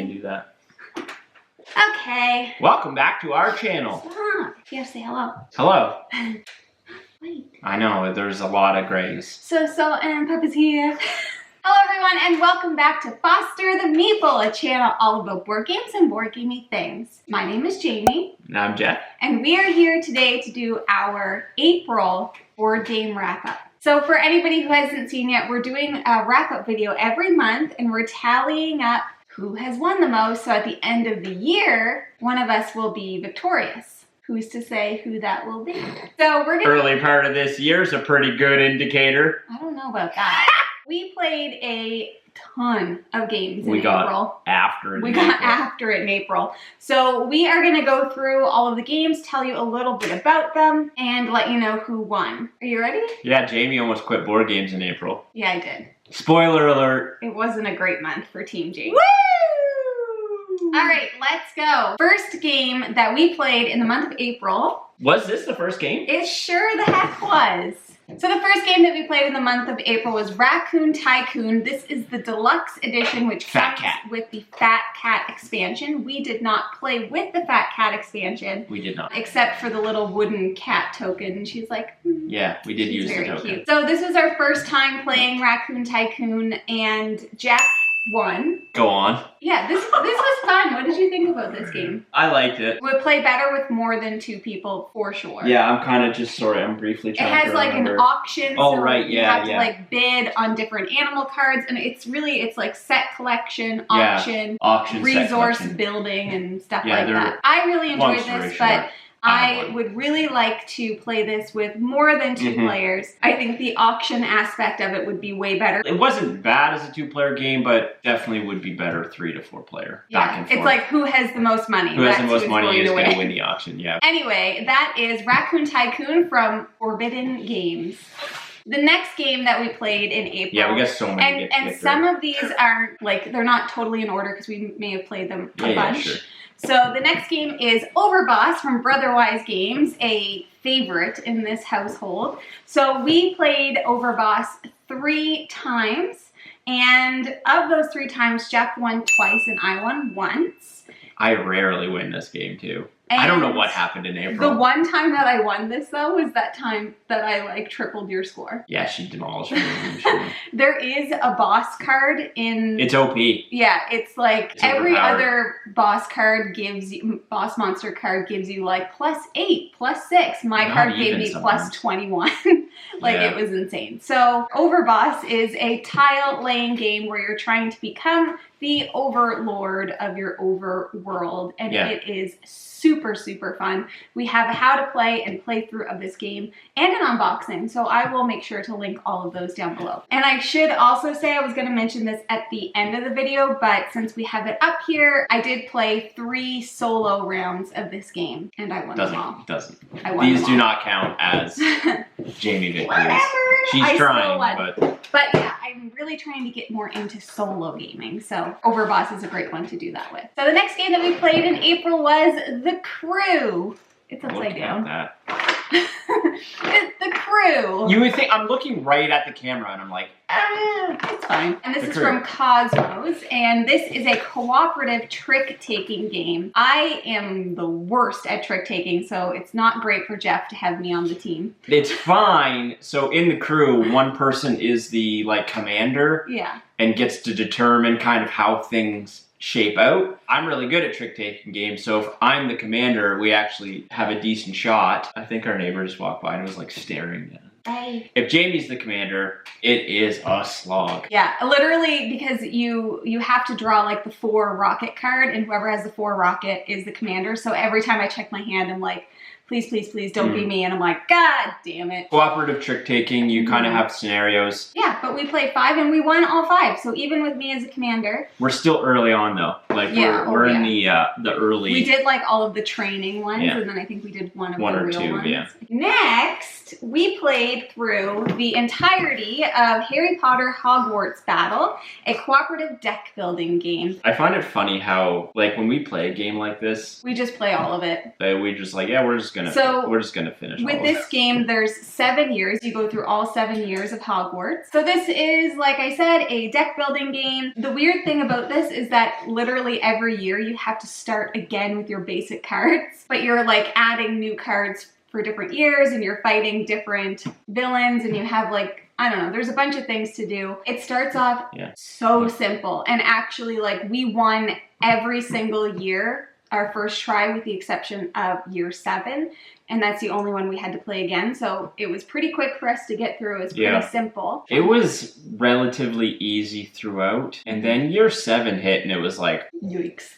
can do that. Okay. Welcome back to our channel. Stop. You have to say hello. Hello. Wait. I know, there's a lot of grays. So and Peppa's here. Hello everyone and welcome back to Foster the Meeple, a channel all about board games and board gamey things. My name is Jamie. And I'm Jeff. And we are here today to do our April board game wrap-up. So for anybody who hasn't seen yet, we're doing a wrap-up video every month and we're tallying up who has won the most. So at the end of the year, one of us will be victorious. Who's to say who that will be? So we're gonna... Early part of this year is a pretty good indicator. I don't know about that. We played a ton of games in April. We got after it in April. So we are going to go through all of the games, tell you a little bit about them, and let you know who won. Are you ready? Yeah, Jamie almost quit board games in April. Yeah, I did. Spoiler alert. It wasn't a great month for Team Jamie. Woo! All right, let's go. First game that we played in the month of April. Was this the first game? It sure the heck was. So the first game that we played in the month of April was Racoon Tycoon. This is the deluxe edition, which comes with the Fat Cat expansion. We did not play with the Fat Cat expansion. We did not. Except for the little wooden cat token. She's like, yeah, we did use the token. Cute. So this was our first time playing Racoon Tycoon, and Jeff won. Go on. Yeah, this was fun. What did you think about this game? I liked it. Would play better with more than 2 people for sure. Yeah, I'm kind of just I'm briefly trying to remember. It has like an auction, oh, so right, you have to like bid on different animal cards, and it's like set collection, auction, resource building, and stuff like that. I really enjoyed this, but I would really like to play this with more than 2 players. I think the auction aspect of it would be way better. It wasn't bad as a 2-player game, but definitely would be better 3 to 4 player. Yeah, back and forth. It's like who has the most money. Who has the most money is going to win the auction, yeah. Anyway, that is Racoon Tycoon from Forbidden Games. The next game that we played in April. Yeah, we got so many. And some of these aren't, like, they're not totally in order because we may have played them a bunch. Yeah, sure. So the next game is Overboss from Brotherwise Games, a favorite in this household. So we played Overboss 3 times, and of those 3 times, Jeff won twice and I won once. I rarely win this game too. And I don't know what happened in April. The one time that I won this, though, was that time that I, like, tripled your score. Yeah, she demolished me. There is a boss card in... It's OP. Yeah, it's like every other boss card gives you... Boss monster card gives you, like, +8, +6. My card gave me +21. Like, it was insane. So, Overboss is a tile-laying game where you're trying to become the overlord of your overworld, and it is super, super fun. We have a how to play and playthrough of this game and an unboxing, so I will make sure to link all of those down below. And I should also say, I was going to mention this at the end of the video, but since we have it up here, I did play 3 solo rounds of this game, and I won them all. These do not count as Jamie victories. She's trying, but yeah, I'm really trying to get more into solo gaming, so Overboss is a great one to do that with. So the next game that we played in April was The Crew. It's upside down. It's The Crew. You would think, I'm looking right at the camera and I'm like, it's fine. And this is from Cosmos, and this is a cooperative trick-taking game. I am the worst at trick-taking, so it's not great for Jeff to have me on the team. It's fine. So in The Crew, one person is the, like, commander. Yeah. And gets to determine kind of how things shape out. I'm really good at trick-taking games, so if I'm the commander, we actually have a decent shot. I think our neighbor just walked by and was like staring at us. Hey. If Jamie's the commander, it is a slog. Yeah, literally, because you have to draw like the 4 rocket card, and whoever has the 4 rocket is the commander. So every time I check my hand, I'm like, please, please, please don't be me. And I'm like, God damn it. Cooperative trick-taking, you kind of have scenarios. Yeah, but we played 5 and we won all 5. So even with me as a commander. We're still early on though. Like we're in the early. We did like all of the training ones, and then I think we did one of the real ones. Yeah. Next, we played through the entirety of Harry Potter Hogwarts Battle, a cooperative deck building game. I find it funny how, like, when we play a game like this, we just play all of it. We just like, we're just just gonna finish with this game. There's 7 years. You go through all 7 years of Hogwarts. So this is, like I said, a deck building game. The weird thing about this is that literally every year you have to start again with your basic cards, but you're like adding new cards for different years, and you're fighting different villains, and you have like, I don't know, there's a bunch of things to do. It starts off so simple, and actually like we won every single year our first try with the exception of year 7, and that's the only one we had to play again, so it was pretty quick for us to get through. It was pretty simple. It was relatively easy throughout, and then year 7 hit and it was like yikes.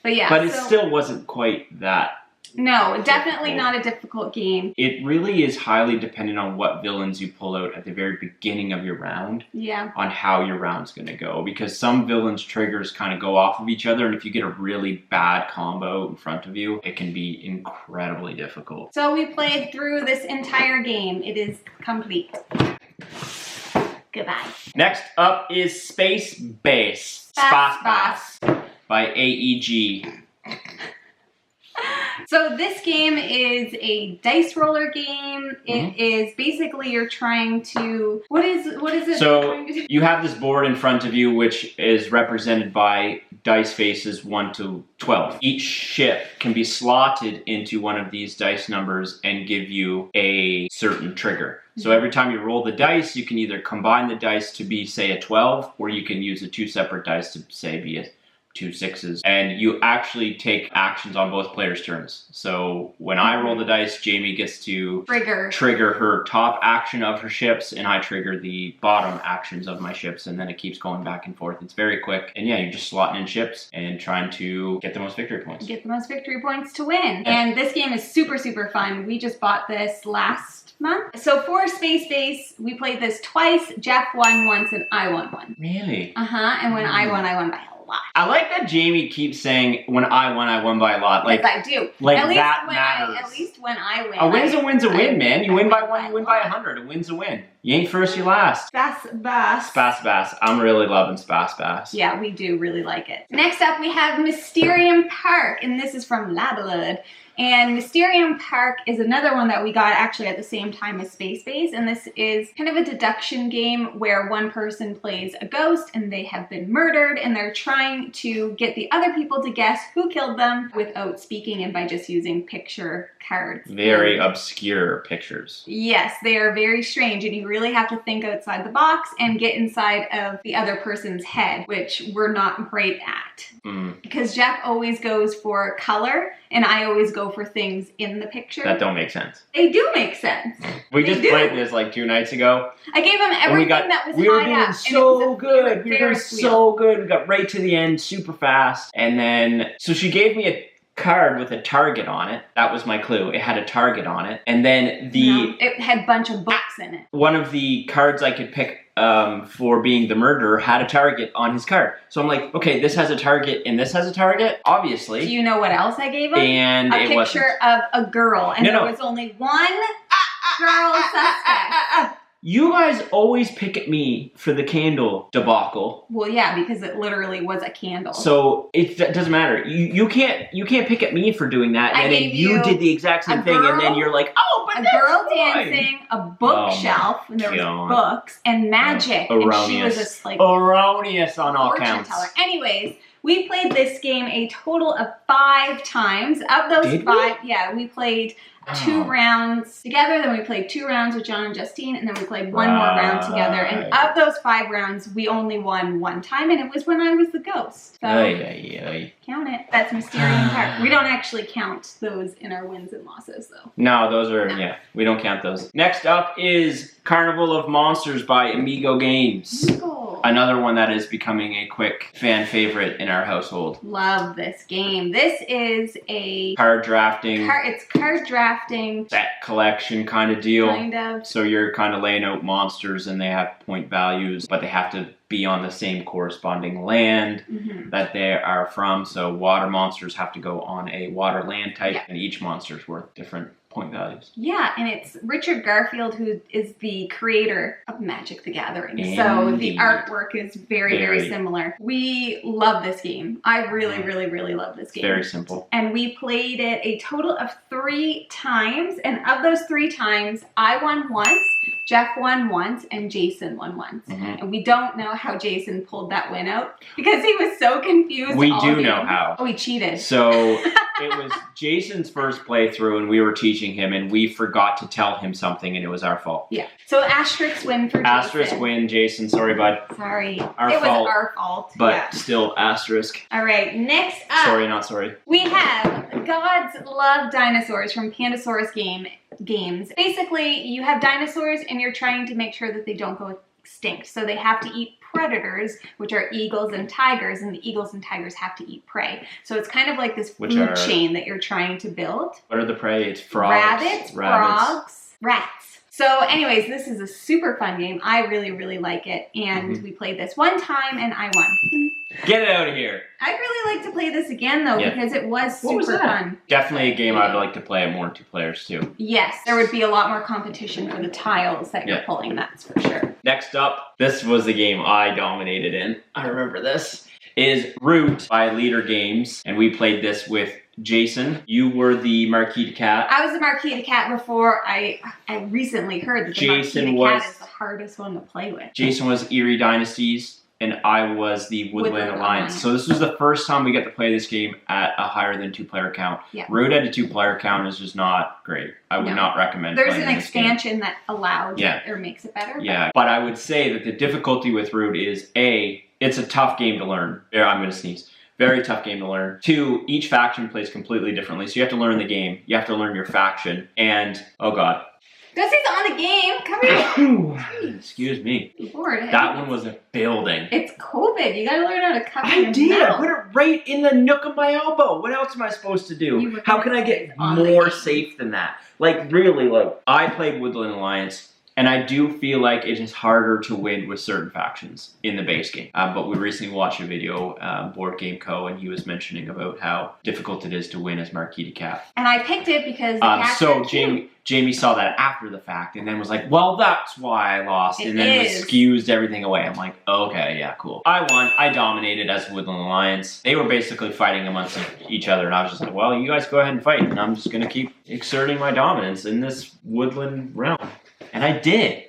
But yeah, but it still wasn't quite that. No, definitely not a difficult game. It really is highly dependent on what villains you pull out at the very beginning of your round. Yeah. On how your round's going to go. Because some villains' triggers kind of go off of each other, and if you get a really bad combo in front of you, it can be incredibly difficult. So we played through this entire game. It is complete. Goodbye. Next up is Space Base. Space by AEG. So this game is a dice roller game. It is basically you're trying to, what is it? So you have this board in front of you which is represented by dice faces 1 to 12. Each ship can be slotted into one of these dice numbers and give you a certain trigger. So every time you roll the dice, you can either combine the dice to be, say, a 12, or you can use the 2 separate dice to, say, be a 2 6s, and you actually take actions on both players' turns. So when I roll the dice, Jamie gets to trigger her top action of her ships, and I trigger the bottom actions of my ships, and then it keeps going back and forth. It's very quick, and yeah, you're just slotting in ships and trying to get the most victory points. Get the most victory points to win. And this game is super, super fun. We just bought this last month. So for Space Base, we played this twice. Jeff won once, and I won one. Really? And when I won by a lot. I like that Jamie keeps saying, when I won by a lot. Like, yes, I do. Like, at least that when matters. At least when I win. A win's a win, man. You win by 1, you win by 100. A win's a win. You ain't first, you last. Space. I'm really loving Space. Yeah, we do really like it. Next up, we have Mysterium Park, and this is from Lablood. And Mysterium Park is another one that we got actually at the same time as Space Base, and this is kind of a deduction game where one person plays a ghost and they have been murdered, and they're trying to get the other people to guess who killed them without speaking and by just using picture cards. Very obscure pictures. Yes, they are very strange, and you really have to think outside the box and get inside of the other person's head, which we're not great at. Because Jeff always goes for color, and I always go for things in the picture. That don't make sense. They do make sense. We just played this like 2 nights ago. I gave him everything that was high up. We were doing so good. We were doing so good. We got right to the end super fast. And then, so she gave me a card with a target on it. That was my clue. It had a target on it. And then it had a bunch of books in it. One of the cards I could pick for being the murderer had a target on his card. So I'm like, okay, this has a target and this has a target, obviously. Do you know what else I gave him? And a picture of a girl, and there was only one girl suspect. You guys always pick at me for the candle debacle. Well, yeah, because it literally was a candle. So it doesn't matter. You can't pick at me for doing that, and then you did the exact same thing, and then you're like, oh, but a girl dancing, a bookshelf, and there was books and magic, and she was just like erroneous on all counts. Anyways, we played this game a total of 5 times. Of those 5, we played 2 rounds together, then we played 2 rounds with John and Justine, and then we played 1 more round together. And of those 5 rounds, we only won 1 time, and it was when I was the ghost. So count it. That's Mysterium Park. We don't actually count those in our wins and losses, though. No, those are, we don't count those. Next up is Carnival of Monsters by Amigo Games. Another one that is becoming a quick fan favorite in our household. Love this game. This is a card drafting. It's card drafting. Set collection kind of deal. Kind of. So you're kind of laying out monsters and they have point values, but they have to be on the same corresponding land that they are from. So water monsters have to go on a water land type, and each monster is worth different point values. Yeah, and it's Richard Garfield who is the creator of Magic the Gathering. So the artwork is very similar. We love this game. I really love this game. Very simple. And we played it a total of 3 times. And of those 3 times, I won once, Jeff won once, and Jason won once. And we don't know how Jason pulled that win out because he was so confused. We do know how. Oh, he cheated. So it was Jason's first playthrough and we were teaching him and we forgot to tell him something and it was our fault. Yeah. So asterisk win for Jason. Asterisk win, Jason. Sorry, bud. Sorry. It was our fault. But still asterisk. All right. Next up. Sorry, not sorry. We have Gods Love Dinosaurs from Pandasaurus Games. Basically, you have dinosaurs and you're trying to make sure that they don't go extinct. So they have to eat predators, which are eagles and tigers, and the eagles and tigers have to eat prey. So it's kind of like this food chain that you're trying to build. What are the prey? It's frogs. Rabbits, frogs, rats. So anyways, this is a super fun game. I really like it. And we played this one time and I won. Get it out of here. I'd really like to play this again though because it was super fun. Definitely a game I'd like to play at more than 2 players too. Yes, there would be a lot more competition for the tiles that you're pulling, that's for sure. Next up, this was the game I dominated in. I remember this. Is Root by Leader Games, and we played this with Jason. You were the Marquita Cat. I was the Marquita Cat before I recently heard that the Marquita Cat is the hardest one to play with. Jason was Eerie Dynasties, and I was the Woodland Alliance. So this was the first time we got to play this game at a higher than 2-player count. Yeah. Root at a 2-player count is just not great. I would not recommend There's playing an expansion that allows or makes it better. Yeah, but I would say that the difficulty with Root is it's a tough game to learn. I'm going to sneeze. Very tough game to learn. 2, each faction plays completely differently. So you have to learn the game. You have to learn your faction. And, oh god. This is on the game. Come here. Excuse me. Lord, that one was a building. It's COVID. You gotta learn how to cover your mouth. I put it right in the nook of my elbow. What else am I supposed to do? How can I get more safe than that? Like, really, I played Woodland Alliance. And I do feel like it is harder to win with certain factions in the base game. But we recently watched a video, Board Game Co., and he was mentioning about how difficult it is to win as Marquita Cat. And I picked it because the cats are cute. Jamie saw that after the fact and then was like, well, that's why I lost. And then excused everything away. I'm like, okay, yeah, cool. I won. I dominated as Woodland Alliance. They were basically fighting amongst each other. And I was just like, well, you guys go ahead and fight. And I'm just going to keep exerting my dominance in this woodland realm. And I did.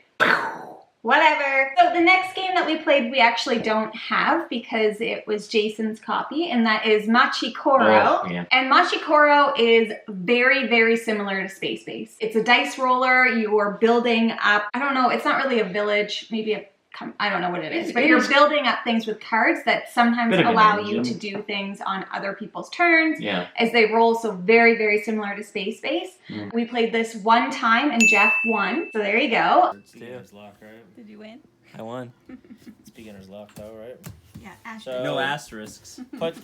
Whatever. So the next game that we played, we actually don't have because it was Jason's copy, and that is Machi Koro. And Machi Koro is very similar to Space Base. It's a dice roller. You're building up, I don't know, it's not really a village, maybe I don't know what it is, but you're building up things with cards that sometimes allow you to do things on other people's turns as they roll, so very similar to Space Base. We played this one time and Jeff won, so there you go. It's beginner's luck, right? Did you win? I won. It's beginner's luck though, right? Yeah, so, no asterisks.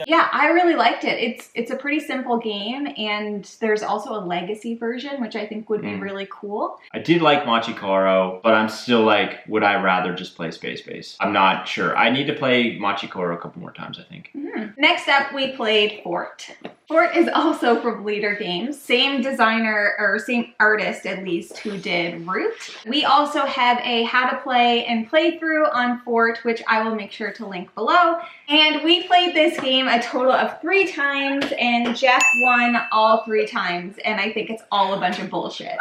Yeah, I really liked it. It's a pretty simple game, and there's also a legacy version, which I think would be really cool. I did like Machi Koro, but I'm still like, would I rather just play Space Base? I'm not sure. I need to play Machi Koro a couple more times, I think. Next up, we played Fort. Fort is also from Leader Games. Same designer, or same artist at least, who did Root. We also have a how to play and playthrough on Fort, which I will make sure to link below. And we played this game a total of 3 times, and Jeff won all 3 times. And I think it's all a bunch of bullshit.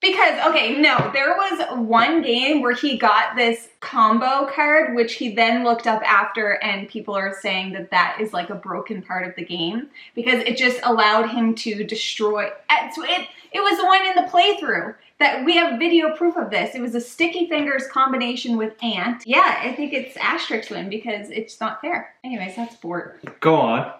Because, okay, no, there was one game where he got this combo card, which he then looked up after, and people are saying that that is like a broken part of the game because it just allowed him to destroy. So it was the one in the playthrough that we have video proof of this. It was a Sticky Fingers combination with Ant. Yeah, I think it's asterisk win because it's not fair. Anyways, that's Fort. Go on.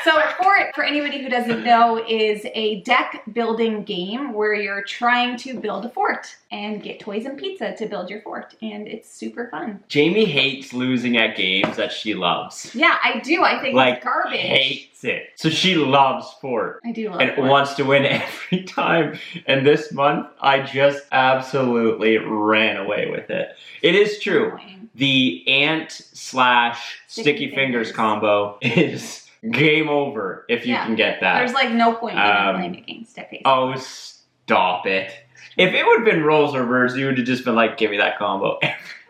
So Fort, for anybody who doesn't know, is a deck building game where you're trying to build a fort and get toys and pizza to build your fort, and it's super fun. Jamie hates losing at games that she loves. Yeah, I do. I think it's garbage. Hates it. So she loves Fort. I do love Fort. And wants to win every time. And this month, I just absolutely ran away with it. It is true. The Ant / Sticky Fingers combo is Game over if you can get that. There's like no point in playing against it. Oh, stop it. If it would have been rolls reversed, you would have just been like, give me that combo.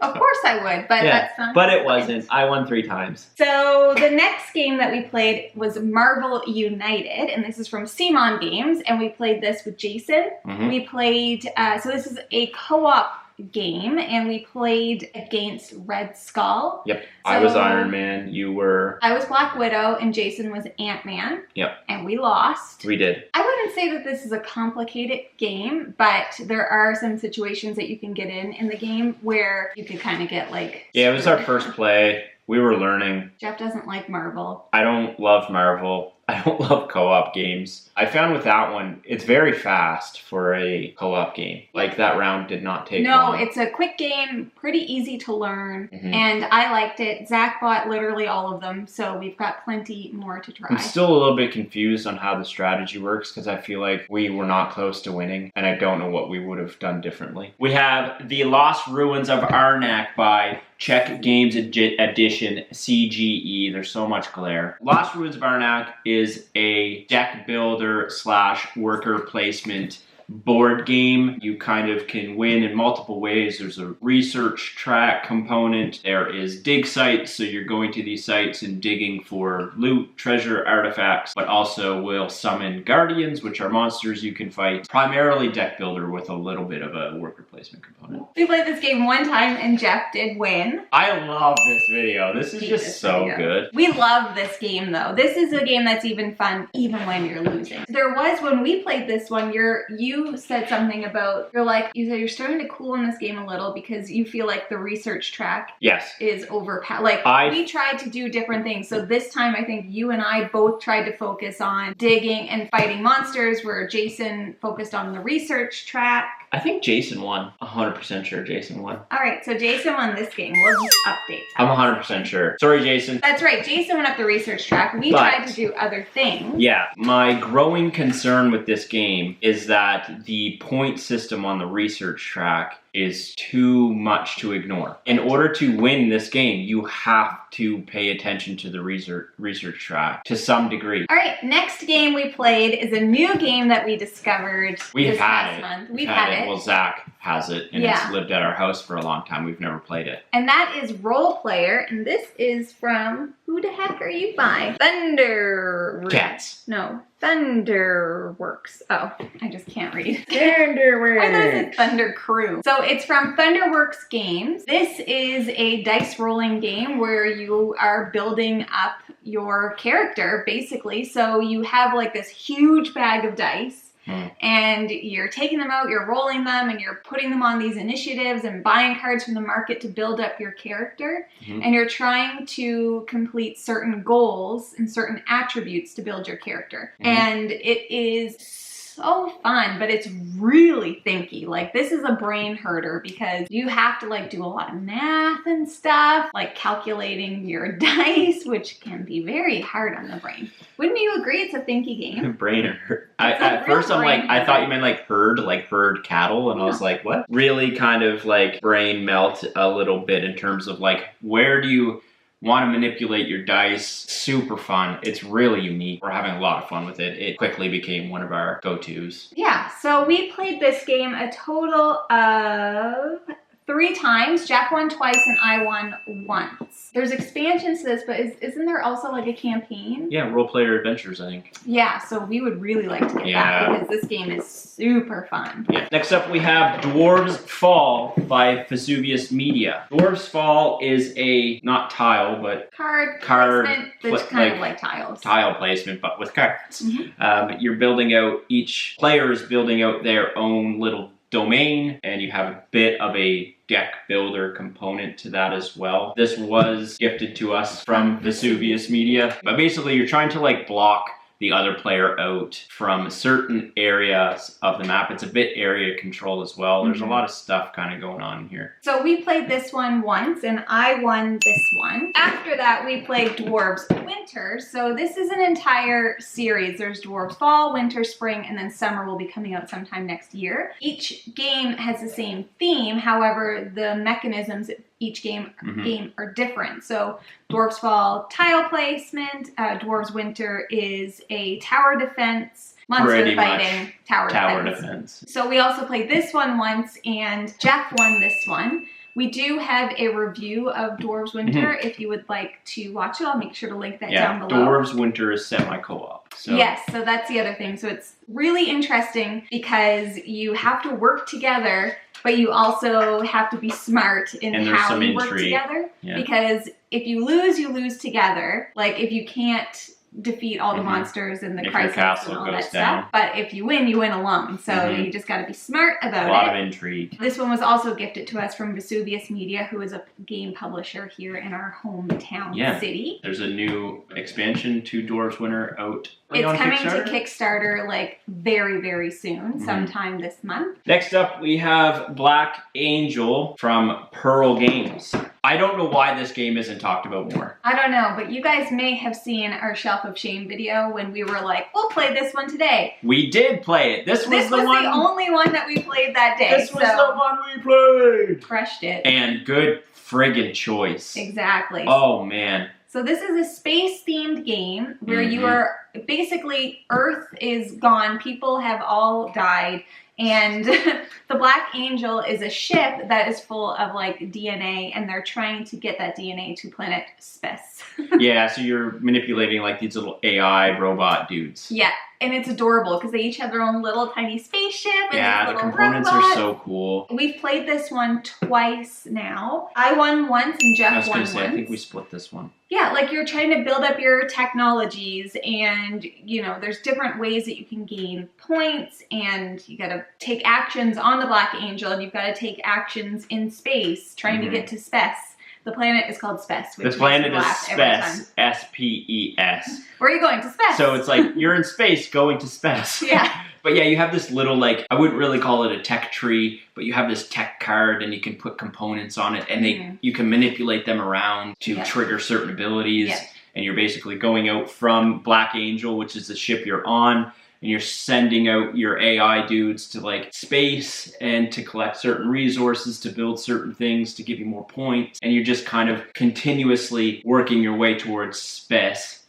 Of course I would, but that's not. But it wasn't. I won 3 times. So the next game that we played was Marvel United, and this is from Simon Games, and we played this with Jason. We played, so this is a co-op game, and we played against Red Skull. Yep. So I was Iron Man, you were... I was Black Widow, and Jason was Ant-Man. Yep. And we lost. We did. I wouldn't say that this is a complicated game, but there are some situations that you can get in the game where you could kind of get like... Yeah, it was our first play. We were learning. Jeff doesn't like Marvel. I don't love Marvel. I don't love co-op games. I found with that one, it's very fast for a co-op game. Like, that round did not take long. No, it's a quick game, pretty easy to learn, and I liked it. Zach bought literally all of them, so we've got plenty more to try. I'm still a little bit confused on how the strategy works, because I feel like we were not close to winning, and I don't know what we would have done differently. We have The Lost Ruins of Arnak by Czech Games Edition CGE. There's so much glare. Lost Ruins of Arnak is a deck builder / worker placement board game. You kind of can win in multiple ways. There's a research track component. There is dig sites, so you're going to these sites and digging for loot, treasure, artifacts, but also will summon guardians, which are monsters you can fight. Primarily deck builder with a little bit of a worker placement component. We played this game one time and Jeff did win. I love this video. This is just so good. We love this game though. This is a game that's even fun even when you're losing. There was, when we played this one, you said something about, you said you're starting to cool in this game a little because you feel like the research track is overpowered. We tried to do different things. So this time I think you and I both tried to focus on digging and fighting monsters, where Jason focused on the research track. I think Jason won. 100% sure Jason won. All right, so Jason won this game. We'll just update. I'm 100% sure. Sorry, Jason. That's right. Jason went up the research track. We tried to do other things. Yeah, my growing concern with this game is that the point system on the research track is too much to ignore. In order to win this game, you have to pay attention to the research track to some degree. All right, next game we played is a new game that we discovered this past month. We've had it. Well, Zach has it, and it's lived at our house for a long time. We've never played it. And that is Role Player, and this is from, who the heck are you by? Cats. No, Thunderworks. Oh, I just can't read. Thunderworks. I thought it said Thunder Crew. So it's from Thunderworks Games. This is a dice rolling game where you are building up your character, basically. So you have like this huge bag of dice. And you're taking them out, you're rolling them, and you're putting them on these initiatives and buying cards from the market to build up your character. And you're trying to complete certain goals and certain attributes to build your character. And it is so fun, but it's really thinky. Like, this is a brain herder because you have to like do a lot of math and stuff, like calculating your dice, which can be very hard on the brain. Wouldn't you agree it's a thinky game? Brain herd. At first I'm like, I thought you meant like herd cattle, and I was like, what? Really kind of like brain melt a little bit in terms of like, where do you want to manipulate your dice? Super fun. It's really unique. We're having a lot of fun with it. It quickly became one of our go-tos. Yeah, so we played this game a total of 3 times. Jeff won twice and I won once. There's expansions to this, but isn't there also like a campaign? Yeah, Role Player Adventures, I think. Yeah, so we would really like to get that because this game is super fun. Yeah. Next up we have Dwar7s Fall by Vesuvius Media. Dwar7s Fall is a, not tile, but card placement that's kind of like tiles. Tile placement, but with cards. You're building out, each player is building out their own little domain, and you have a bit of a deck builder component to that as well. This was gifted to us from Vesuvius Media, but basically you're trying to like block the other player out from certain areas of the map. It's a bit area control as well. There's a lot of stuff kind of going on here. So we played this one once and I won this one. After that we played Dwar7s Winter. So this is an entire series. There's Dwar7s Fall, Winter, Spring, and then Summer will be coming out sometime next year. Each game has the same theme. However, the mechanisms each game are different. So Dwar7s Fall tile placement, Dwar7s Winter is a tower defense, monster fighting, tower defense. So we also played this one once, and Jeff won this one. We do have a review of Dwar7s Winter. If you would like to watch it, I'll make sure to link that down below. Dwar7s Winter is semi-co-op. So. Yes, so that's the other thing. So it's really interesting because you have to work together, but you also have to be smart in how you work together. Yeah. Because if you lose together. Like if you can't defeat all the monsters and the crisis and all that stuff. But if you win alone. So you just got to be smart about it. A lot of intrigue. This one was also gifted to us from Vesuvius Media, who is a game publisher here in our hometown city. There's a new expansion to Dwar7s Winter out. It's coming to Kickstarter like very, very soon, sometime this month. Next up, we have Black Angel from Pearl Games. I don't know why this game isn't talked about more. I don't know, but you guys may have seen our Shelf of Shame video when we were like, we'll play this one today. We did play it. This was the only one that we played that day. This was the one we played. Crushed it. And good friggin' choice. Exactly. Oh, man. So this is a space-themed game where you are, basically, Earth is gone. People have all died. And the Black Angel is a ship that is full of like DNA, and they're trying to get that DNA to planet Spes. Yeah, so you're manipulating like these little AI robot dudes. Yeah, and it's adorable because they each have their own little tiny spaceship. And yeah, the components are so cool. We've played this one twice now. I won once and Jeff won once. I think we split this one. Yeah, like you're trying to build up your technologies, and you know, there's different ways that you can gain points, and you gotta take actions on the Black Angel, and you've got to take actions in space trying to get to Spes. The planet is called Spes. The planet is Spes, S-P-E-S. Where are you going? To Spes. So it's like you're in space going to Spes. Yeah. But yeah, you have this little, like, I wouldn't really call it a tech tree, but you have this tech card and you can put components on it, and you can manipulate them around to trigger certain abilities. Yeah. And you're basically going out from Black Angel, which is the ship you're on, and you're sending out your AI dudes to like space and to collect certain resources, to build certain things, to give you more points. And you're just kind of continuously working your way towards Spes.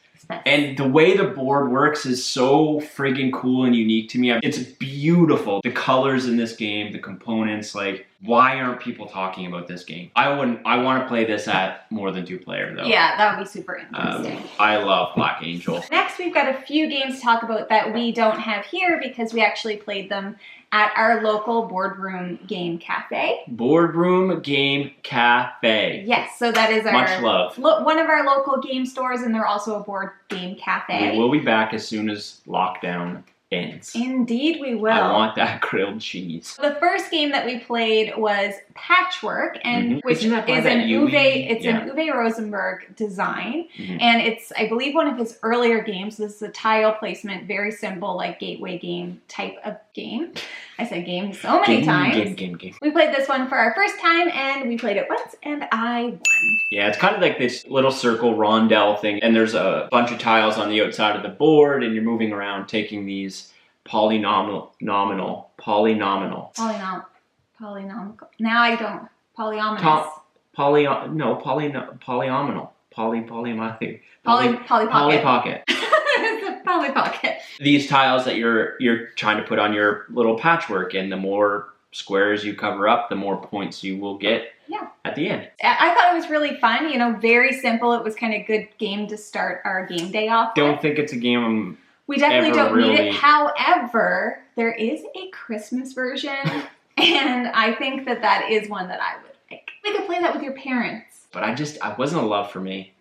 And the way the board works is so friggin' cool and unique to me. It's beautiful. The colors in this game, the components, like, why aren't people talking about this game? I want to play this at more than 2-player though. Yeah, that would be super interesting. I love Black Angel. Next, we've got a few games to talk about that we don't have here because we actually played them at our local Boardroom Game Cafe. Boardroom Game Cafe. Yes, so that is our much love. One of our local game stores, and they're also a board game cafe. We will be back as soon as lockdown ends. Indeed we will. I want that grilled cheese. The first game that we played was Patchwork, and which is an Uwe Rosenberg design, and it's, I believe, one of his earlier games. This is a tile placement, very simple, like gateway game type of game. I said game so many times. Game. We played this one for our first time, and we played it once, and I won. Yeah, it's kind of like this little circle rondelle thing, and there's a bunch of tiles on the outside of the board, and you're moving around taking these polynomial. Polynomial. Now I don't. Polyominous. Polynomial. Polly Pocket. It's a Polly Pocket. These tiles that you're trying to put on your little patchwork, and the more squares you cover up, the more points you will get at the end. I thought it was really fun, you know, very simple. It was kind of a good game to start our game day off with. Don't think it's a game we definitely don't need it. However, there is a Christmas version, and I think that is one that I would like. We could play that with your parents. But I wasn't a love for me.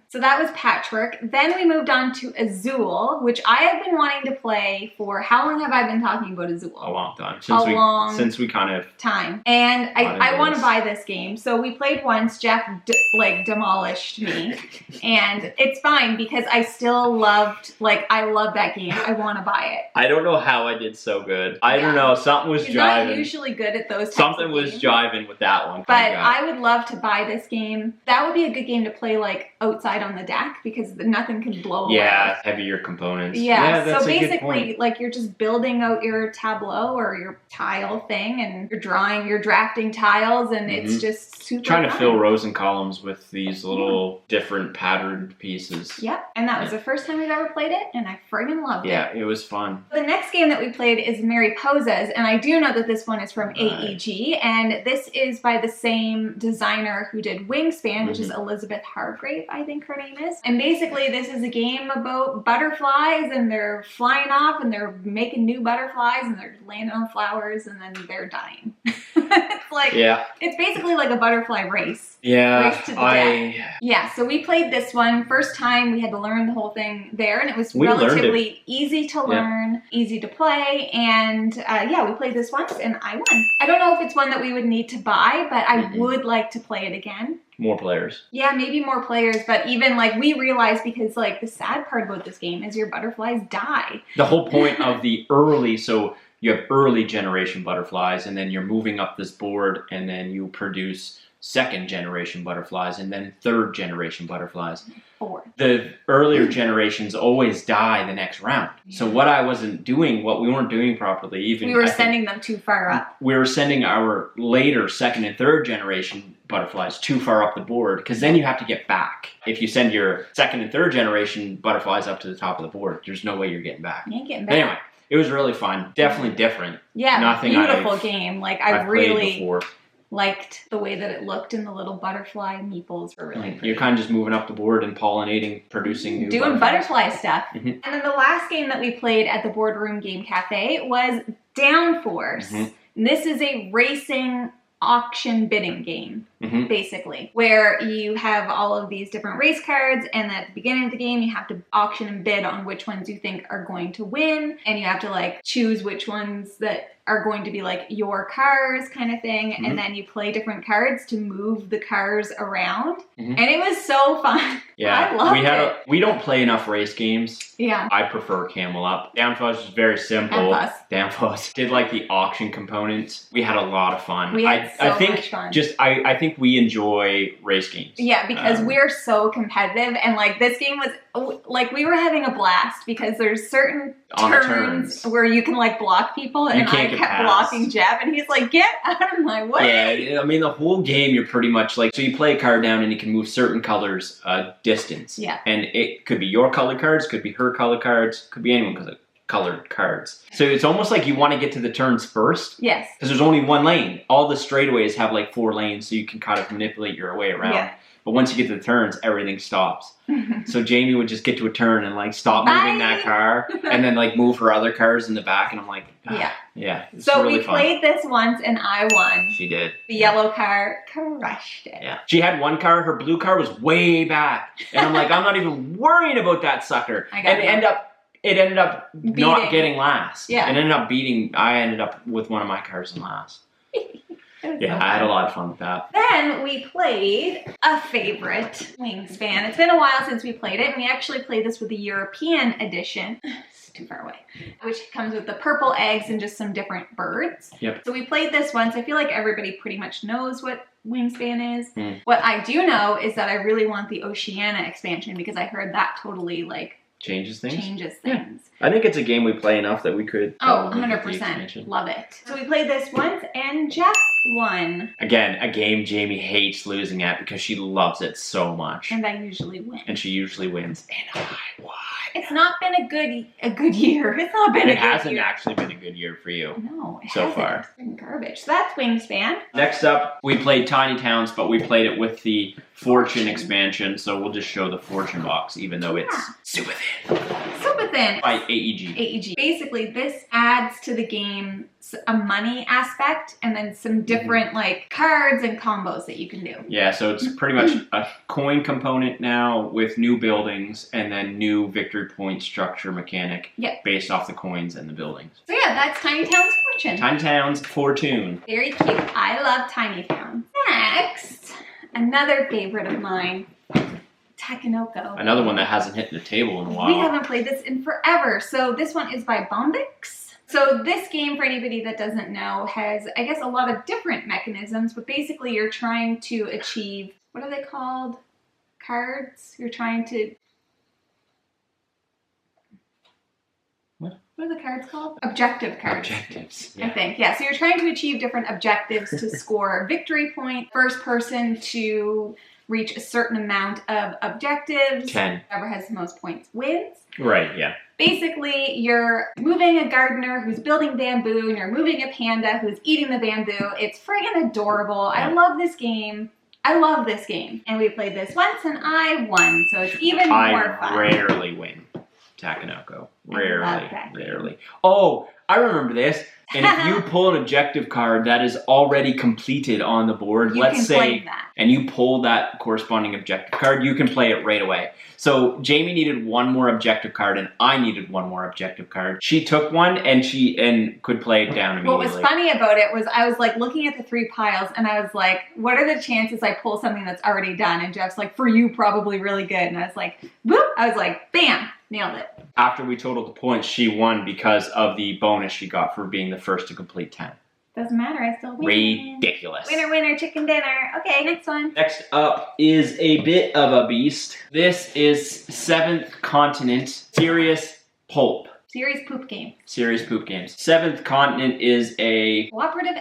So that was Patchwork. Then we moved on to Azul, which I have been wanting to play for, how long have I been talking about Azul? A long time. Since we kind of... time. And I want to buy this game. So we played once. Jeff demolished me. And it's fine because I still loved, I love that game. I want to buy it. I don't know how I did so good. I don't know. Something was jiving. You're not usually good at those types Something of was games. jiving with that one. But I would love to buy this game game. That would be a good game to play like outside on the deck because nothing can blow away. Yeah, heavier components. Yeah, that's so a good basically point. like you're just building out your tableau or your tile thing and you're drafting tiles and it's just super Trying to fun. fill rows and columns with these little different patterned pieces. Yep, and that was the first time we've ever played it and I friggin' loved it. Yeah, it was fun. The next game that we played is Mariposas, and I do know that this one is from AEG, and this is by the same designer who did Wingspan, which is Elizabeth Hargrave, I think her name is. And basically this is a game about butterflies, and they're flying off, and they're making new butterflies, and they're landing on flowers, and then they're dying. It's like, it's basically like a butterfly race. Yeah, Race to the death. Yeah, so we played this one. First time we had to learn the whole thing there, and it was relatively easy to learn, easy to play, and we played this once and I won. I don't know if it's one that we would need to buy, but I would like to play it again. More players. Yeah, maybe more players, but even like we realized, because like the sad part about this game is your butterflies die. The whole point of the early, so you have early generation butterflies, and then you're moving up this board, and then you produce second generation butterflies, and then third generation butterflies. 4. The earlier generations always die the next round. So what we weren't doing properly, we were sending them too far up. We were sending our later second and third generation butterflies too far up the board, because then you have to get back. If you send your second and third generation butterflies up to the top of the board, there's no way you're getting back. You ain't getting back. Anyway, it was really fun. Definitely different. Yeah, Nothing beautiful game. Like I've really before. Liked the way that it looked, and the little butterfly meeples were really pretty. You're kind of just moving up the board and pollinating, producing new doing butterfly stuff. Mm-hmm. And then the last game that we played at the Boardroom Game Cafe was Downforce. Mm-hmm. This is a racing auction bidding game, basically, where you have all of these different race cards, and at the beginning of the game you have to auction and bid on which ones you think are going to win, and you have to like choose which ones that are going to be like your cars kind of thing, and then you play different cards to move the cars around, and it was so fun. Yeah, I loved it. We don't play enough race games. Yeah. I prefer Camel Up. Downforce is very simple. Downforce did like the auction components. We had a lot of fun. We had much fun. I think we enjoy race games. Yeah, because we're so competitive, and like this game was like we were having a blast because there's certain turns where you can like block people, and I kept blocking Jeb, and he's like, "Get out of my way!" Yeah, I mean the whole game you're pretty much like, so you play a card down and you can move certain colors distance. Yeah, and it could be your colored cards, could be her colored cards, could be anyone because colored cards. So it's almost like you want to get to the turns first. Yes. Because there's only one lane. All the straightaways have like 4 lanes, so you can kind of manipulate your way around. Yeah. But once you get to the turns, everything stops. So Jamie would just get to a turn and like stop moving that car, and then like move her other cars in the back, and I'm like, yeah. So really we played this once, and I won. She did. The yellow car crushed it. Yeah. She had one car. Her blue car was way back, and I'm like, I'm not even worrying about that sucker. It ended up not getting last. Yeah. It ended up beating. I ended up with one of my cars in last. Yeah, I had a lot of fun with that. Then we played a favorite, Wingspan. It's been a while since we played it, and we actually played this with the European edition. It's too far away. Which comes with the purple eggs and just some different birds. Yep. So we played this once. I feel like everybody pretty much knows what Wingspan is. What I do know is that I really want the Oceania expansion, because I heard that totally like changes things. Yeah. I think it's a game we play enough that we could. 100%. Love it. So we played this once, and Jeff won. Again, a game Jamie hates losing at because she loves it so much. And I usually win. And she usually wins. And I won. It's not been a good year. It's not been a good year. It hasn't actually been a good year for you. No, it so hasn't. far. It's been garbage. So that's Wingspan. Next up, we played Tiny Towns, but we played it with the Fortune expansion, so we'll just show the Fortune box, even though it's super thin. Super thin. By AEG. AEG. Basically, this adds to the game a money aspect, and then some different like cards and combos that you can do. Yeah, so it's pretty much a coin component now with new buildings, and then new victory point structure mechanic based off the coins and the buildings. So yeah, that's Tiny Towns Fortune. Tiny Towns Fortune. Very cute. I love Tiny Towns. Next, another favorite of mine, Takenoko. Another one that hasn't hit the table in a while. We haven't played this in forever. So this one is by Bombix. So this game, for anybody that doesn't know, has, I guess, a lot of different mechanisms, but basically you're trying to achieve, what are they called? Cards? You're trying to... What are the cards called? Objective cards. Objectives. Yeah. I think. Yeah, so you're trying to achieve different objectives to score victory point. First person to reach a certain amount of objectives. 10. Whoever has the most points wins. Right, yeah. Basically, you're moving a gardener who's building bamboo, and you're moving a panda who's eating the bamboo. It's friggin' adorable. Yeah. I love this game. And we played this once, and I won, so it's even more fun. I rarely win Takenoko. Rarely. Oh, I remember this. And if you pull an objective card that is already completed on the board, let's say, and you pull that corresponding objective card, you can play it right away. So Jamie needed one more objective card, and I needed one more objective card. She took one, and could play it down immediately. What was funny about it was I was like looking at the 3 piles, and I was like, what are the chances I pull something that's already done? And Jeff's like, for you, probably really good. And I was like, whoop! I was like, bam! Nailed it. After we totaled the points, she won because of the bonus she got for being the first to complete 10. Doesn't matter, I still win. Ridiculous. Winner, chicken dinner. Okay, next one. Next up is a bit of a beast. This is 7th Continent Serious Pulp. Serious poop game. Serious poop games. 7th Continent is a cooperative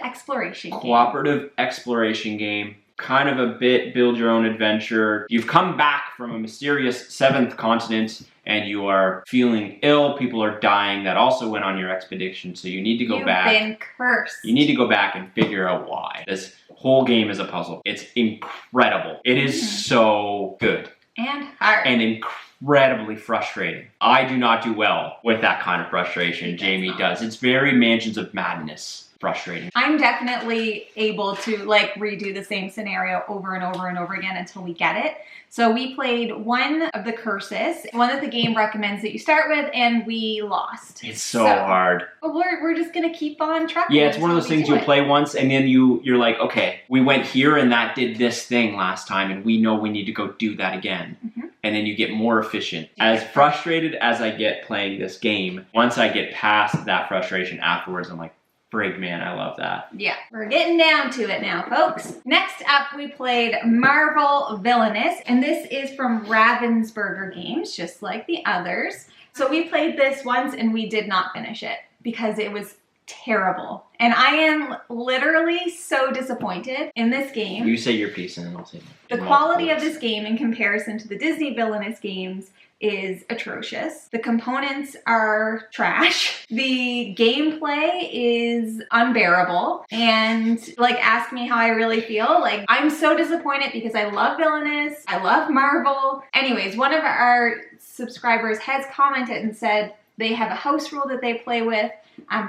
exploration game. Kind of a bit build your own adventure. You've come back from a mysterious 7th continent and you are feeling ill. People are dying that also went on your expedition. So you need to go back. You've been cursed. You need to go back and figure out why. This whole game is a puzzle. It's incredible. It is so good. And hard. And incredibly frustrating. I do not do well with that kind of frustration. Jamie does. It's very Mansions of Madness. Frustrating. I'm definitely able to like redo the same scenario over and over and over again until we get it. So we played one of the curses, one that the game recommends that you start with, and we lost. It's so hard. But we're just gonna keep on trucking. Yeah, it's one of those things you'll play once and then you're like, okay, we went here and that did this thing last time and we know we need to go do that again. Mm-hmm. And then you get more efficient. As frustrated as I get playing this game, once I get past that frustration afterwards, I'm like, frig, man, I love that. Yeah, we're getting down to it now, folks. Next up, we played Villainous, and this is from Ravensburger Games, just like the others. So we played this once, and we did not finish it because it was terrible. And I am literally so disappointed in this game. You say your piece, and then I'll say the quality of this game in comparison to the Disney Villainous games is atrocious. The components are trash. The gameplay is unbearable. And like, ask me how I really feel. Like, I'm so disappointed because I love Villainous. I love Marvel. Anyways, one of our subscribers has commented and said they have a house rule that they play with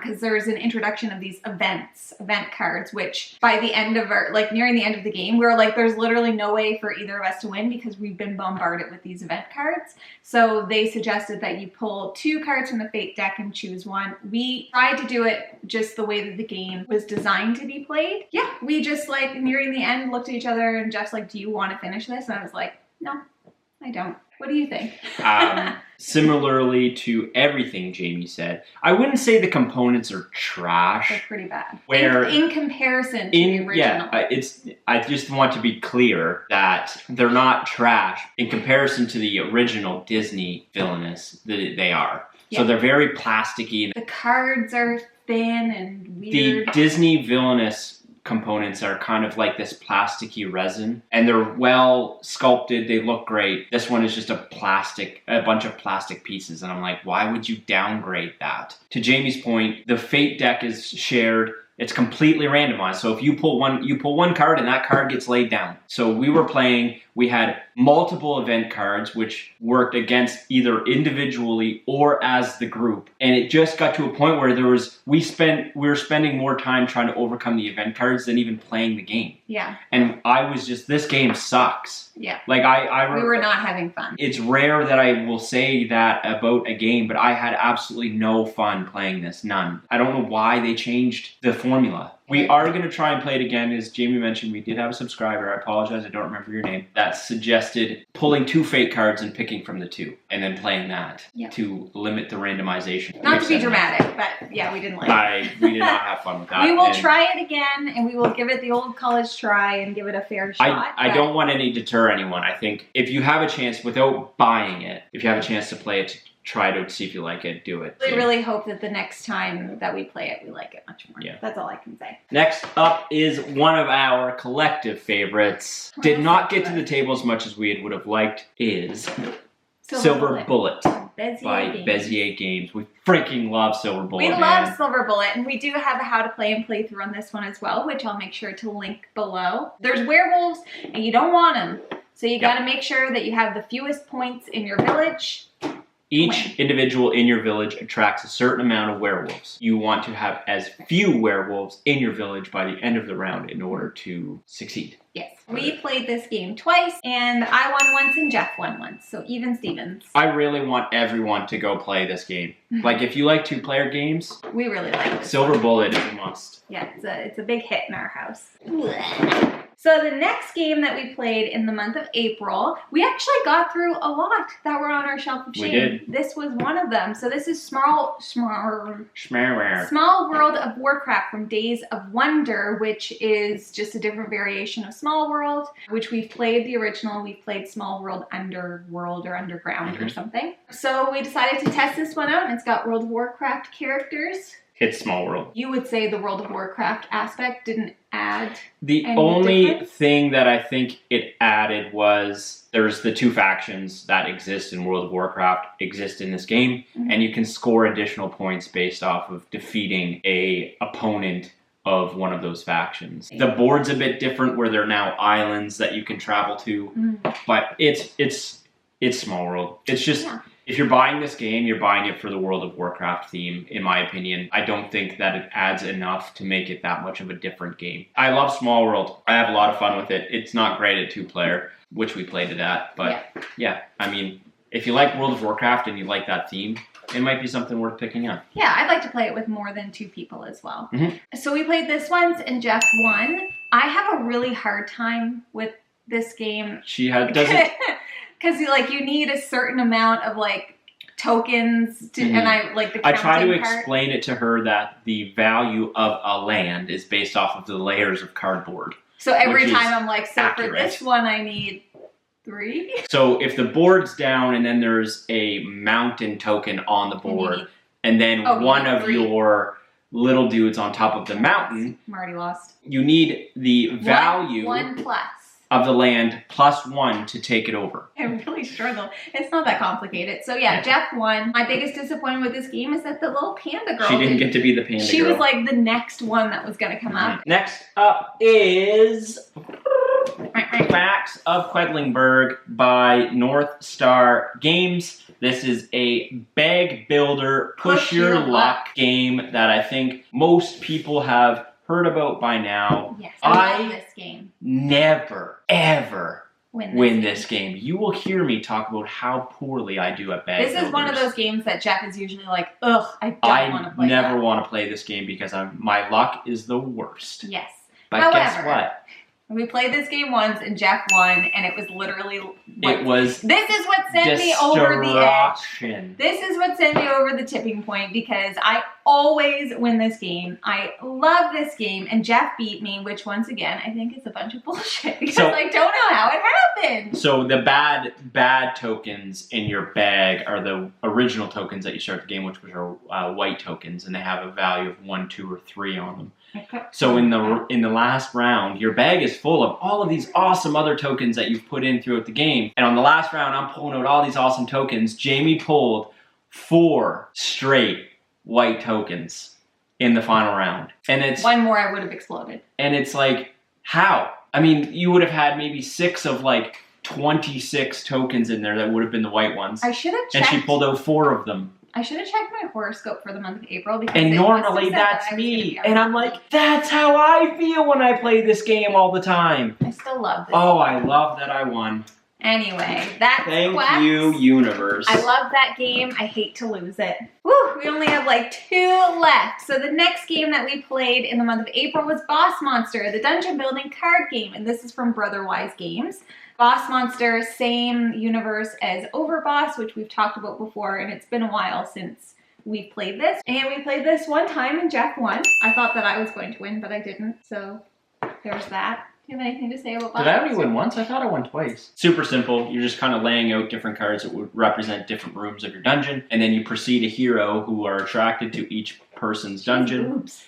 because there's an introduction of these event cards, which by the end of our, like nearing the end of the game, we were like, there's literally no way for either of us to win because we've been bombarded with these event cards. So they suggested that you pull 2 cards from the Fate deck and choose one. We tried to do it just the way that the game was designed to be played. Yeah, we just like nearing the end looked at each other and Jeff's like, do you want to finish this? And I was like, no, I don't. What do you think? Similarly to everything Jamie said, I wouldn't say the components are trash. They're pretty bad. Where in comparison to the original. Yeah, I just want to be clear that they're not trash. In comparison to the original Disney Villainous, they are. Yeah. So they're very plasticky. The cards are thin and weird. The Disney Villainous components are kind of like this plasticky resin and they're well sculpted. They look great. This one is just a bunch of plastic pieces. And I'm like, why would you downgrade that? To Jamie's point, the Fate deck is shared. It's completely randomized. So if you pull one card and that card gets laid down. So we were playing, we had multiple event cards which worked against either individually or as the group. And it just got to a point where we were spending more time trying to overcome the event cards than even playing the game. Yeah. And I was just, this game sucks. Yeah. Like we were not having fun. It's rare that I will say that about a game, but I had absolutely no fun playing this. None. I don't know why they changed the formula. We are going to try and play it again. As Jamie mentioned, we did have a subscriber, I apologize, I don't remember your name, that suggested pulling 2 fate cards and picking from the 2, and then playing that to limit the randomization. Not to be dramatic, but yeah, we didn't like it. We did not have fun with that. We will try it again, and we will give it the old college try and give it a fair shot. I don't want any deter anyone. I think if you have a chance, without buying it, if you have a chance to play it, try to see if you like it, do it. We really hope that the next time that we play it, we like it much more. Yeah. That's all I can say. Next up is one of our collective favorites. Did not get to the table as much as we would have liked, is Silver Bullet by Bezier Games. We freaking love Silver Bullet. We love Silver Bullet, and we do have a how to play and playthrough on this one as well, which I'll make sure to link below. There's werewolves, and you don't want them. So you got to make sure that you have the fewest points in your village. Each individual in your village attracts a certain amount of werewolves. You want to have as few werewolves in your village by the end of the round in order to succeed. Yes. We played this game twice, and I won once and Jeff won once, so even Stevens. I really want everyone to go play this game. Like, if you like 2-player games, we really like it. Silver Bullet is a must. Yeah, it's a big hit in our house. So the next game that we played in the month of April, we actually got through a lot that were on our shelf of shame. We did. This was one of them. So this is Smallworld of Warcraft from Days of Wonder, which is just a different variation of Smallworld, which we've played the original. We've played Smallworld Underworld or Underground or something. So we decided to test this one out, and it's got World of Warcraft characters. It's Smallworld. You would say the World of Warcraft aspect didn't add The only thing that I think it added was there's the 2 factions that exist in World of Warcraft exist in this game, and you can score additional points based off of defeating a opponent of one of those factions. The board's a bit different where there are now islands that you can travel to, but it's Smallworld. It's just... If you're buying this game, you're buying it for the World of Warcraft theme, in my opinion. I don't think that it adds enough to make it that much of a different game. I love Smallworld. I have a lot of fun with it. It's not great at 2-player, which we played it at, but yeah, I mean, if you like World of Warcraft and you like that theme, it might be something worth picking up. Yeah, I'd like to play it with more than 2 people as well. So we played this once and Jeff won. I have a really hard time with this game. She doesn't... Because you need a certain amount of tokens to, and I like the. I try to explain it to her that the value of a land is based off of the layers of cardboard. So every time I'm like, so accurate. For this one I need 3. So if the board's down and then there's a mountain token on the board, and then one of your little dudes on top of the mountain, I'm already lost. You need the value. One plus. Of the land plus 1 to take it over. I really struggle. It's not that complicated. So yeah, Jeff won. My biggest disappointment with this game is that the little panda girl. She didn't get to be the panda girl. She was like the next one that was going to come up. Next up is Quack of Quedlinburg by North Star Games. This is a bag builder, push your luck game that I think most people have heard about by now. Yes, I love this game. Never, ever win this game. You will hear me talk about how poorly I do at bag builders. This is one of those games that Jeff is usually like, ugh, I don't want to play I never want to play this game because my luck is the worst. Yes. But however, guess what? We played this game once and Jeff won, and it was literally this is what sent me over the edge. This is what sent me over the tipping point because I always win this game. I love this game, and Jeff beat me, which once again I think is a bunch of bullshit because I don't know how it happened. So the bad tokens in your bag are the original tokens that you start the game, which are white tokens, and they have a value of 1, 2, or 3 on them. So in the last round, your bag is full of all of these awesome other tokens that you've put in throughout the game. And on the last round, I'm pulling out all these awesome tokens. Jamie pulled 4 straight white tokens in the final round. And it's... One more, I would have exploded. And it's like, how? I mean, you would have had maybe 6 of 26 tokens in there that would have been the white ones. I should have checked. And she pulled out 4 of them. I should have checked my horoscope for the month of April because normally that's me. And I'm like, that's how I feel when I play this game all the time. I still love this. Oh, I love that I won. Anyway, that's Thank you, universe. I love that game. I hate to lose it. Woo, We only have like 2 left. So the next game that we played in the month of April was Boss Monster, the dungeon building card game. And this is from Brotherwise Games. Boss Monster, same universe as Overboss, which we've talked about before, and it's been a while since we've played this. And we played this one time and Jeff won. I thought that I was going to win, but I didn't. So there's that. Do you have anything to say about Boss Did I Monster? only win once? I thought I won twice. Super simple. You're just kind of laying out different cards that would represent different rooms of your dungeon. And then you proceed a hero who are attracted to each person's dungeon. Oops.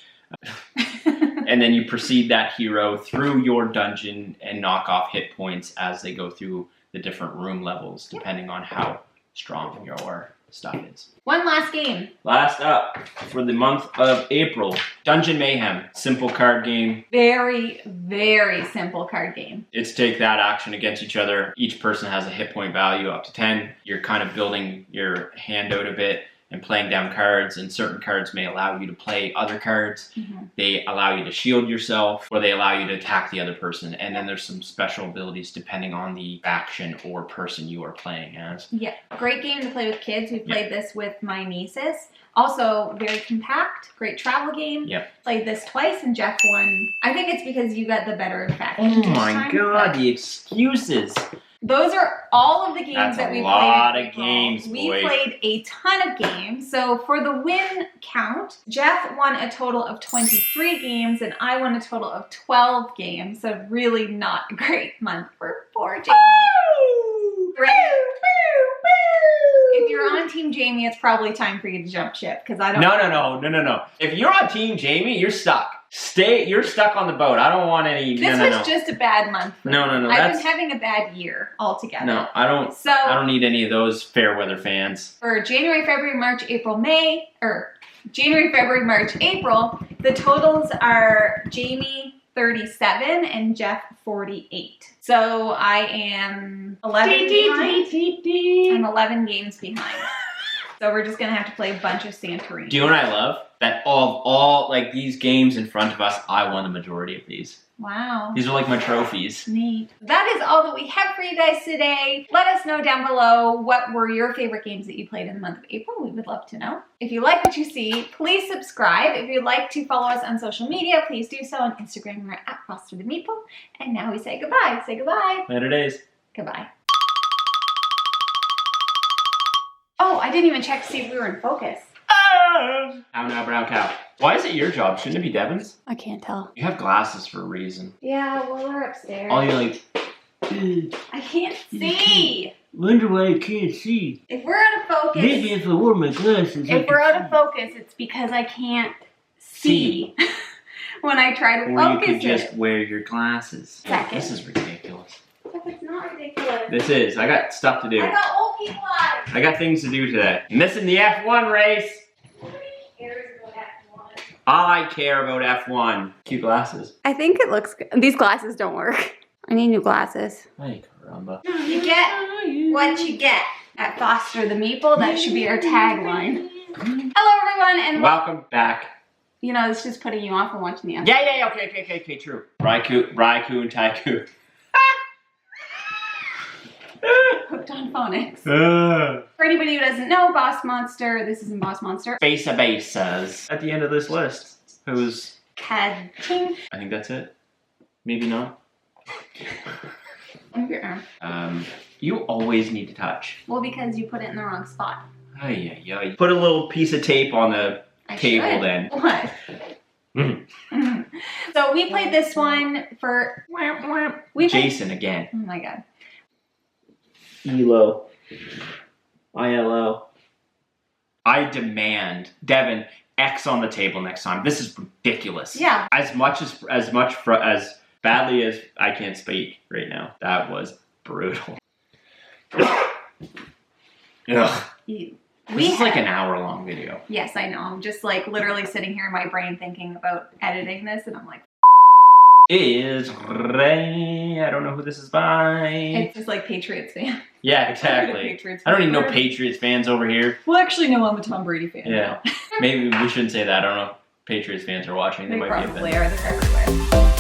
And then you proceed that hero through your dungeon and knock off hit points as they go through the different room levels, depending on how strong your stuff is. One last game. Last up for the month of April, Dungeon Mayhem. Simple card game. Very, very simple card game. It's take that action against each other. Each person has a hit point value up to 10. You're kind of building your hand out a bit and playing down cards, and certain cards may allow you to play other cards. They allow you to shield yourself, or they allow you to attack the other person. And then there's some special abilities depending on the faction or person you are playing as. Yeah, great game to play with kids. We played this with my nieces. Also very compact, great travel game. Played this twice and Jeff won. I think it's because you got the better faction. Oh my god, the excuses. Those are all of the games that we played. That's a lot of games, We played a ton of games. So for the win count, Jeff won a total of 23 games and I won a total of 12 games. So really not a great month for poor Jamie. Ready? If you're on Team Jamie, it's probably time for you to jump ship because I don't. No. If you're on Team Jamie, you're stuck. You're stuck on the boat. I don't want any. This was just a bad month. No. I've been having a bad year altogether. No, I don't. So I don't need any of those fair weather fans. For January, February, March, April, May, or January, February, March, April, the totals are Jamie 37 and Jeff 48. So I am 11 behind. I'm 11 games behind. So we're just gonna have to play a bunch of Santorini. Do you know what I love? That all like these games in front of us, I won the majority of these. Wow. These are like my trophies. Neat. That is all that we have for you guys today. Let us know down below what were your favorite games that you played in the month of April. We would love to know. If you like what you see, please subscribe. If you'd like to follow us on social media, please do so. On Instagram, we're at Foster the Meeple. And now we say goodbye. Say goodbye. Later days. Goodbye. Oh, I didn't even check to see if we were in focus. Cow now, brown cow. Why is it your job? Shouldn't it be Devin's? I can't tell. You have glasses for a reason. Yeah, well, we're upstairs. All you like. I can't see. Wonder why I can't see. If we're out of focus. Maybe if I wore my glasses. If we're out of focus, it's because I can't see when I try to focus. Or you could just wear your glasses. Second. This is ridiculous. It's not ridiculous. This is. I got stuff to do. I got old people eyes. I got things to do today. Missing the F1 race. Nobody cares about F1. I care about F1. Cute glasses. I think it looks good. These glasses don't work. I need new glasses. Ay, caramba. You get what you get at Foster the Meeple. That should be our tagline. Hello, everyone, and welcome back. You know, it's just putting you off from watching the episode. Yeah, okay, true. Racoon Tycoon. Hooked on phonics. For anybody who doesn't know, Boss Monster, this isn't Boss Monster. Basas. At the end of this list, who's... King. I think that's it. Maybe not. Your arm. You always need to touch. Well, because you put it in the wrong spot. Ay. Put a little piece of tape on the table then. What? So we played this one for... Jason again. Oh my god. ELO. ILO. I demand, Devin, X on the table next time. This is ridiculous. Yeah. As badly as I can't speak right now. That was brutal. Ugh. This is like an hour-long video. Yes, I know. I'm just like literally sitting here in my brain thinking about editing this, and I'm like, is Ray. I don't know who this is by. It's just like Patriots fan. Yeah, exactly. I don't even know Patriots fans over here. Well, actually, no, I'm a Tom Brady fan. Yeah. Maybe we shouldn't say that. I don't know if Patriots fans are watching. They might probably be are. They're everywhere.